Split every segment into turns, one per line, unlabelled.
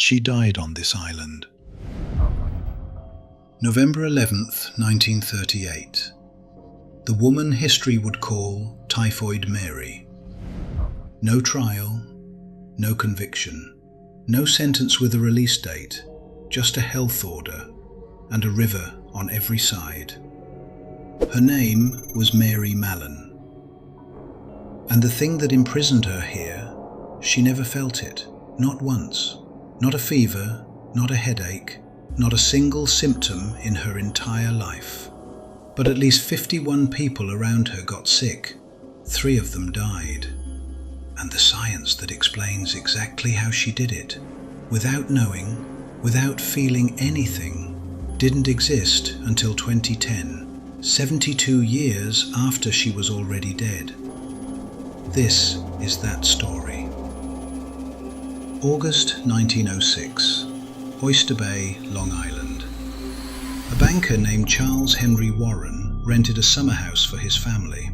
she died on this island. November 11th, 1938. The woman history would call Typhoid Mary. No trial, no conviction, no sentence with a release date, just a health order and a river on every side. Her name was Mary Mallon. And the thing that imprisoned her here, she never felt it, not once. Not a fever, not a headache, not a single symptom in her entire life. But at least 51 people around her got sick. 3 of them died. And the science that explains exactly how she did it, without knowing, without feeling anything, didn't exist until 2010, 72 years after she was already dead. This is that story. August 1906, Oyster Bay, Long Island. A banker named Charles Henry Warren rented a summer house for his family.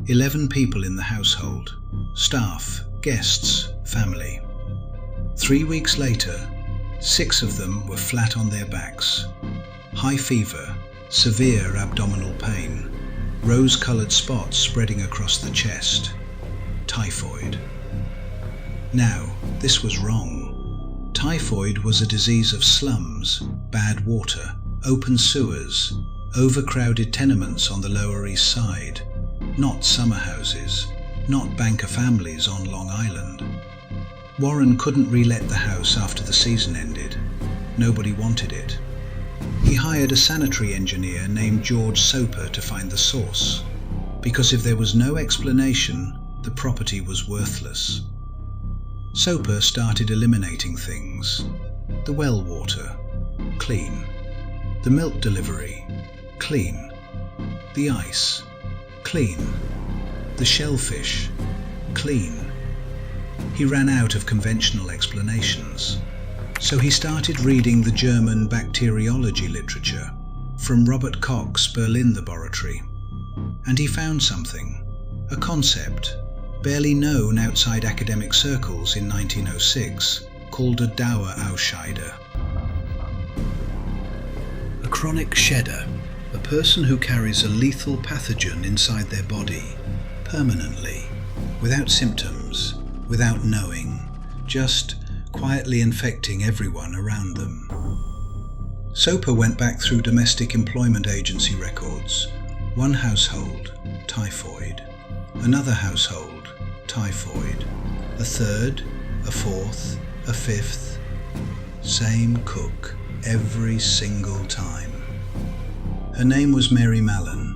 11 people in the household, staff, guests, family. 3 weeks later, 6 of them were flat on their backs. High fever, severe abdominal pain, rose-colored spots spreading across the chest. Typhoid. Now, this was wrong. Typhoid was a disease of slums, bad water, open sewers, overcrowded tenements on the Lower East Side, not summer houses, not banker families on Long Island. Warren couldn't re-let the house after the season ended. Nobody wanted it. He hired a sanitary engineer named George Soper to find the source, because if there was no explanation, the property was worthless. Soper started eliminating things. The well water, clean. The milk delivery, clean. The ice, clean. The shellfish, clean. He ran out of conventional explanations, so he started reading the German bacteriology literature from Robert Koch's Berlin laboratory. And he found something, a concept, barely known outside academic circles in 1906, called a Dauerausscheider. A chronic shedder, a person who carries a lethal pathogen inside their body, permanently, without symptoms, without knowing, just quietly infecting everyone around them. Soper went back through domestic employment agency records. One household, typhoid. Another household, typhoid. A third, a fourth, a fifth. Same cook every single time. Her name was Mary Mallon,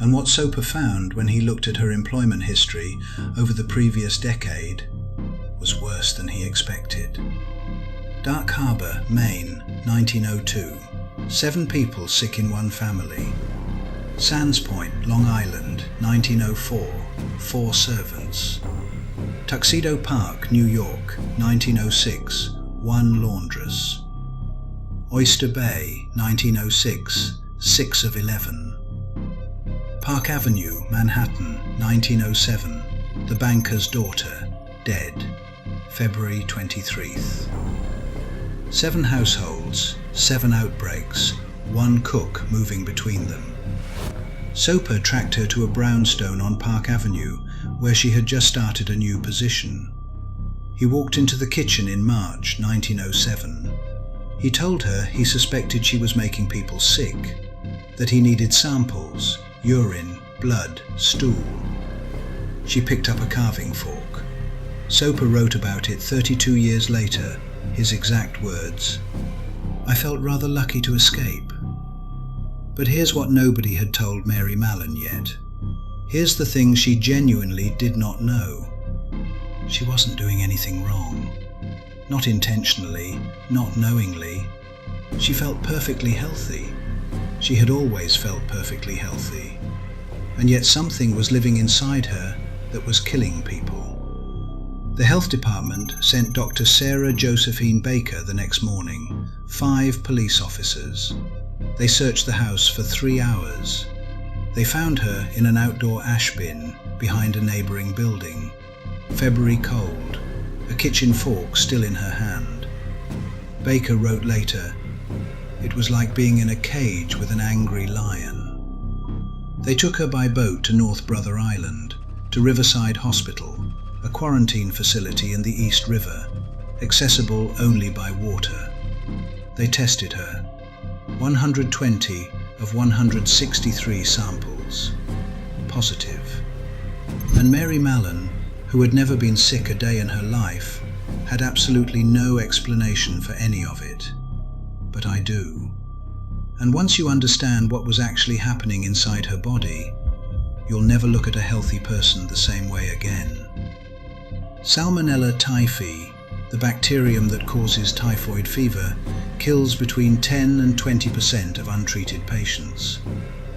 and what Soper found when he looked at her employment history over the previous decade was worse than he expected. Dark Harbour, Maine, 1902. 7 people sick in one family. Sands Point, Long Island, 1904. 4 servants. Tuxedo Park, New York, 1906. 1 laundress. Oyster Bay, 1906. 6 of 11. Park Avenue, Manhattan, 1907. The banker's daughter, dead. February 23rd. 7 households, 7 outbreaks, 1 cook moving between them. Soper tracked her to a brownstone on Park Avenue, where she had just started a new position. He walked into the kitchen in March 1907. He told her he suspected she was making people sick, that he needed samples, urine, blood, stool. She picked up a carving fork. Soper wrote about it 32 years later, his exact words. "I felt rather lucky to escape." But here's what nobody had told Mary Mallon yet. Here's the thing she genuinely did not know. She wasn't doing anything wrong. Not intentionally, not knowingly. She felt perfectly healthy. She had always felt perfectly healthy. And yet something was living inside her that was killing people. The health department sent Dr. Sarah Josephine Baker the next morning, 5 police officers. They searched the house for 3 hours. They found her in an outdoor ash bin behind a neighbouring building. February cold, a kitchen fork still in her hand. Baker wrote later, "It was like being in a cage with an angry lion." They took her by boat to North Brother Island, to Riverside Hospital, a quarantine facility in the East River, accessible only by water. They tested her. 120 of 163 samples. Positive. And Mary Mallon, who had never been sick a day in her life, had absolutely no explanation for any of it. But I do. And once you understand what was actually happening inside her body, you'll never look at a healthy person the same way again. Salmonella typhi, the bacterium that causes typhoid fever, kills between 10 and 20% of untreated patients.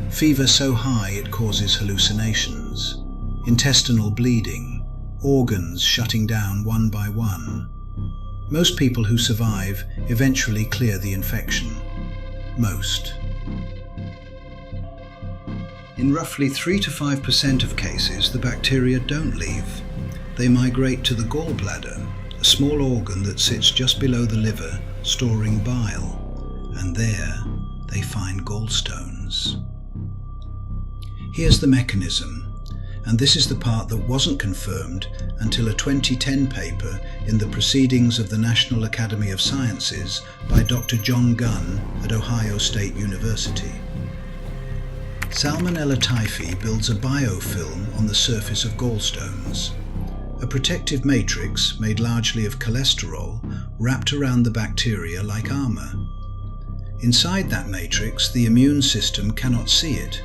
Fever so high it causes hallucinations, intestinal bleeding, organs shutting down one by one. Most people who survive eventually clear the infection. Most. In roughly 3 to 5% of cases, the bacteria don't leave. They migrate to the gallbladder, a small organ that sits just below the liver, storing bile, and there they find gallstones. Here's the mechanism, and this is the part that wasn't confirmed until a 2010 paper in the Proceedings of the National Academy of Sciences by Dr. John Gunn at Ohio State University. Salmonella typhi builds a biofilm on the surface of gallstones, a protective matrix made largely of cholesterol wrapped around the bacteria like armor. Inside that matrix, the immune system cannot see it.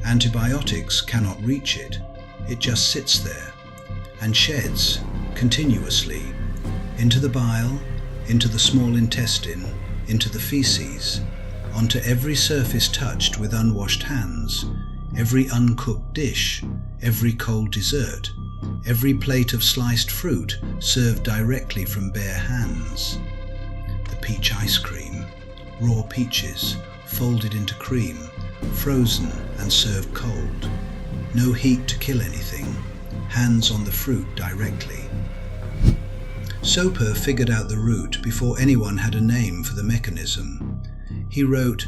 Antibiotics cannot reach it. It just sits there and sheds continuously into the bile, into the small intestine, into the feces, onto every surface touched with unwashed hands, every uncooked dish, every cold dessert, every plate of sliced fruit served directly from bare hands. The peach ice cream, raw peaches, folded into cream, frozen and served cold. No heat to kill anything, hands on the fruit directly. Soper figured out the route before anyone had a name for the mechanism. He wrote,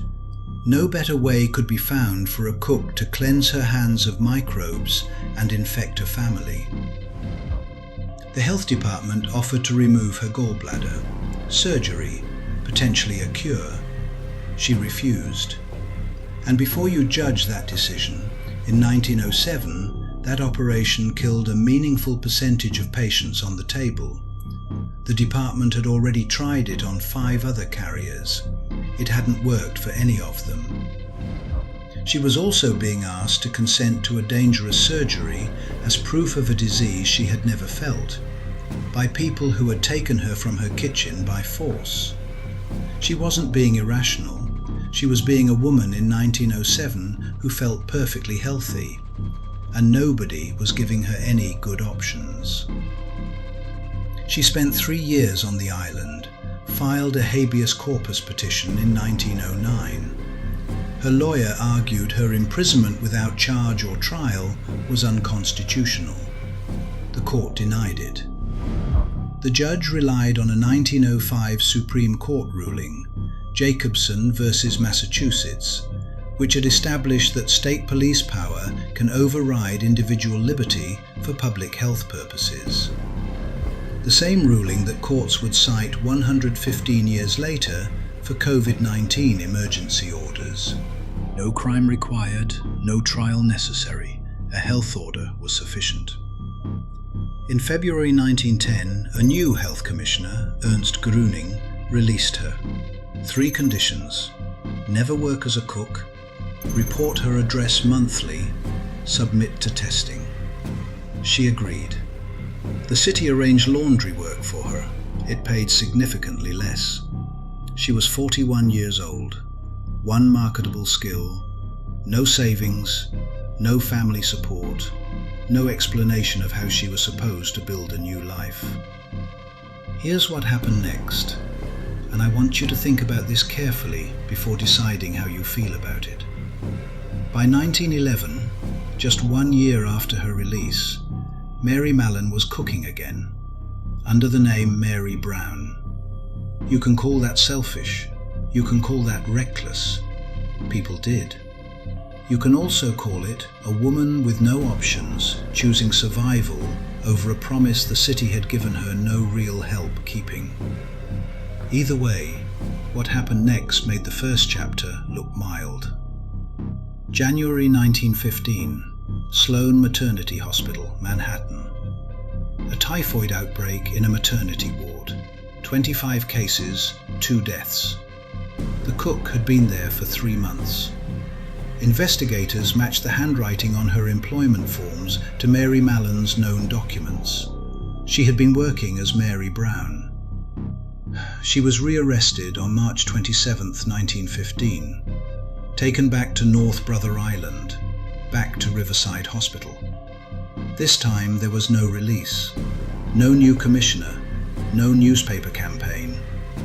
"No better way could be found for a cook to cleanse her hands of microbes and infect a family." The health department offered to remove her gallbladder, surgery, potentially a cure. She refused. And before you judge that decision, in 1907, that operation killed a meaningful percentage of patients on the table. The department had already tried it on 5 other carriers. It hadn't worked for any of them. She was also being asked to consent to a dangerous surgery as proof of a disease she had never felt, by people who had taken her from her kitchen by force. She wasn't being irrational. She was being a woman in 1907 who felt perfectly healthy, and nobody was giving her any good options. She spent 3 years on the island, filed a habeas corpus petition in 1909. Her lawyer argued her imprisonment without charge or trial was unconstitutional. The court denied it. The judge relied on a 1905 Supreme Court ruling, Jacobson versus Massachusetts, which had established that state police power can override individual liberty for public health purposes. The same ruling that courts would cite 115 years later for COVID-19 emergency orders. No crime required, no trial necessary. A health order was sufficient. In February 1910, a new health commissioner, Ernst Gruning, released her. 3 conditions: never work as a cook, report her address monthly, submit to testing. She agreed. The city arranged laundry work for her. It paid significantly less. She was 41 years old, 1 marketable skill, no savings, no family support, no explanation of how she was supposed to build a new life. Here's what happened next, and I want you to think about this carefully before deciding how you feel about it. By 1911, just 1 year after her release, Mary Mallon was cooking again, under the name Mary Brown. You can call that selfish. You can call that reckless. People did. You can also call it a woman with no options, choosing survival over a promise the city had given her no real help keeping. Either way, what happened next made the first chapter look mild. January 1915, Sloan Maternity Hospital, Manhattan. A typhoid outbreak in a maternity ward. 25 cases, 2 deaths. The cook had been there for 3 months. Investigators matched the handwriting on her employment forms to Mary Mallon's known documents. She had been working as Mary Brown. She was rearrested on March 27, 1915, taken back to North Brother Island, back to Riverside Hospital. This time there was no release, no new commissioner, no newspaper campaign,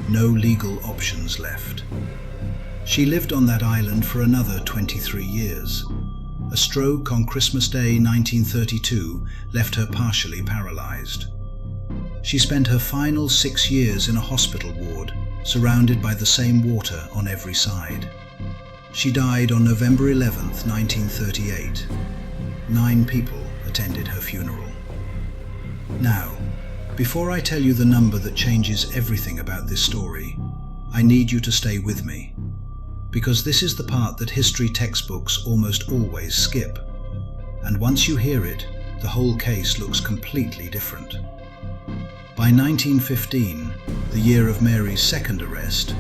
no legal options left. She lived on that island for another 23 years. A stroke on Christmas Day 1932 left her partially paralyzed. She spent her final 6 years in a hospital ward, surrounded by the same water on every side. She died on November 11, 1938. 9 people attended her funeral. Now, before I tell you the number that changes everything about this story, I need you to stay with me, because this is the part that history textbooks almost always skip. And once you hear it, the whole case looks completely different. By 1915, the year of Mary's second arrest,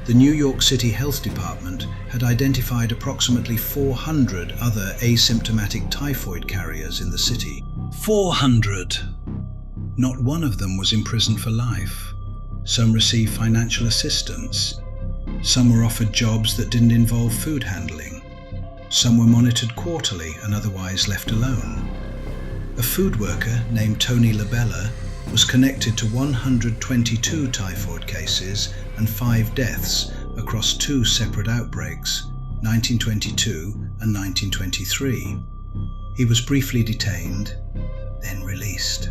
the New York City Health Department had identified approximately 400 other asymptomatic typhoid carriers in the city. 400! Not one of them was imprisoned for life. Some received financial assistance. Some were offered jobs that didn't involve food handling. Some were monitored quarterly and otherwise left alone. A food worker named Tony Labella was connected to 122 typhoid cases and 5 deaths across 2 separate outbreaks, 1922 and 1923. He was briefly detained, then released.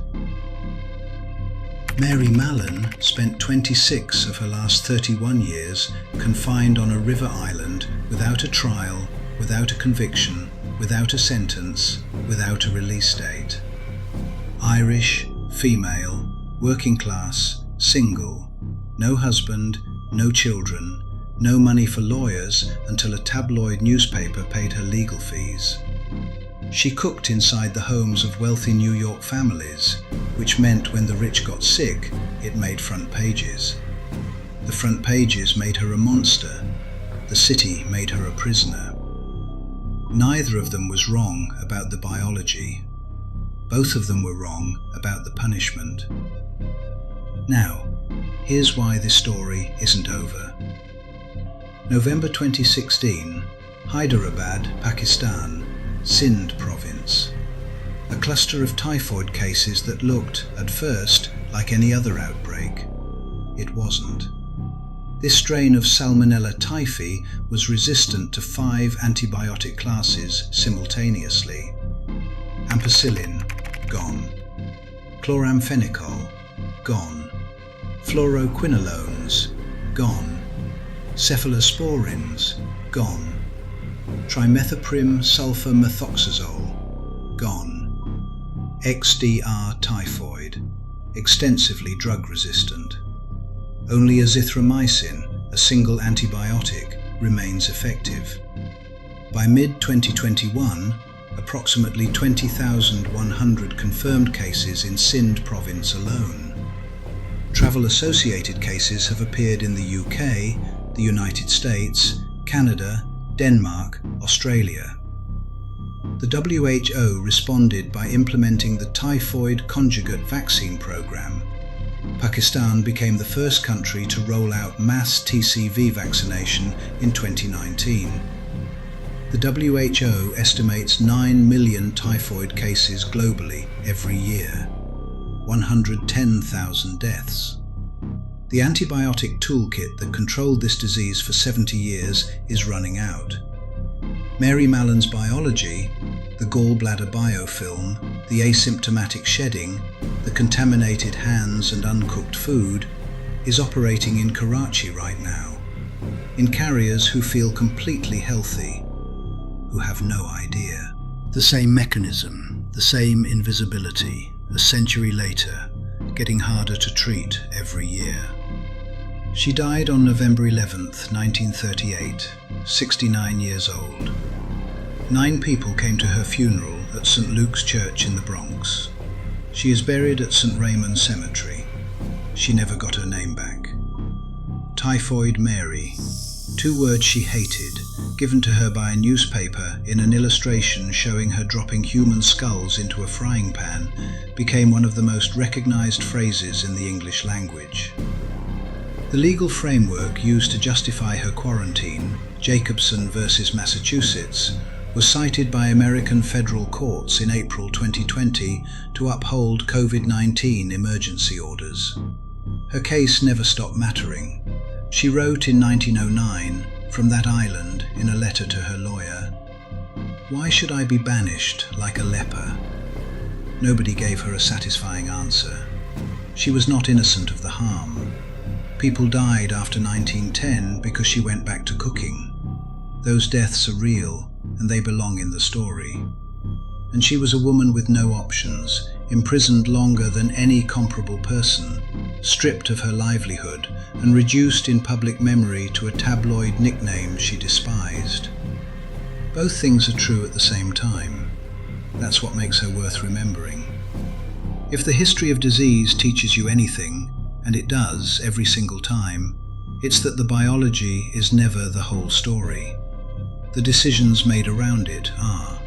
Mary Mallon spent 26 of her last 31 years confined on a river island without a trial, without a conviction, without a sentence, without a release date. Irish, female, working class, single, no husband, no children, no money for lawyers until a tabloid newspaper paid her legal fees. She cooked inside the homes of wealthy New York families, which meant when the rich got sick, it made front pages. The front pages made her a monster. The city made her a prisoner. Neither of them was wrong about the biology. Both of them were wrong about the punishment. Now, here's why this story isn't over. November 2016, Hyderabad, Pakistan, Sindh province. A cluster of typhoid cases that looked, at first, like any other outbreak. It wasn't. This strain of Salmonella typhi was resistant to 5 antibiotic classes simultaneously. Ampicillin, gone. Chloramphenicol, gone. Fluoroquinolones, gone. Cephalosporins, gone. Trimethoprim sulfur methoxazole, gone. XDR typhoid, extensively drug resistant. Only azithromycin, a single antibiotic, remains effective. By mid-2021, approximately 20,100 confirmed cases in Sindh province alone. Travel-associated cases have appeared in the UK, the United States, Canada, Denmark, Australia. The WHO responded by implementing the Typhoid Conjugate Vaccine Program. Pakistan became the first country to roll out mass TCV vaccination in 2019. The WHO estimates 9 million typhoid cases globally every year, 110,000 deaths. The antibiotic toolkit that controlled this disease for 70 years is running out. Mary Mallon's biology, the gallbladder biofilm, the asymptomatic shedding, the contaminated hands and uncooked food, is operating in Karachi right now, in carriers who feel completely healthy, who have no idea. The same mechanism, the same invisibility, a century later, getting harder to treat every year. She died on November 11th, 1938, 69 years old. 9 people came to her funeral at St. Luke's Church in the Bronx. She is buried at St. Raymond's Cemetery. She never got her name back. Typhoid Mary, 2 words she hated, given to her by a newspaper in an illustration showing her dropping human skulls into a frying pan, became one of the most recognized phrases in the English language. The legal framework used to justify her quarantine, Jacobson versus Massachusetts, was cited by American federal courts in April 2020 to uphold COVID-19 emergency orders. Her case never stopped mattering. She wrote in 1909, from that island, in a letter to her lawyer, "Why should I be banished like a leper?" Nobody gave her a satisfying answer. She was not innocent of the harm. People died after 1910 because she went back to cooking. Those deaths are real, and they belong in the story. And she was a woman with no options, imprisoned longer than any comparable person, stripped of her livelihood, and reduced in public memory to a tabloid nickname she despised. Both things are true at the same time. That's what makes her worth remembering. If the history of disease teaches you anything, and it does every single time, it's that the biology is never the whole story. The decisions made around it are.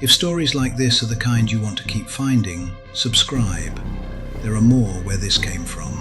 If stories like this are the kind you want to keep finding, subscribe. There are more where this came from.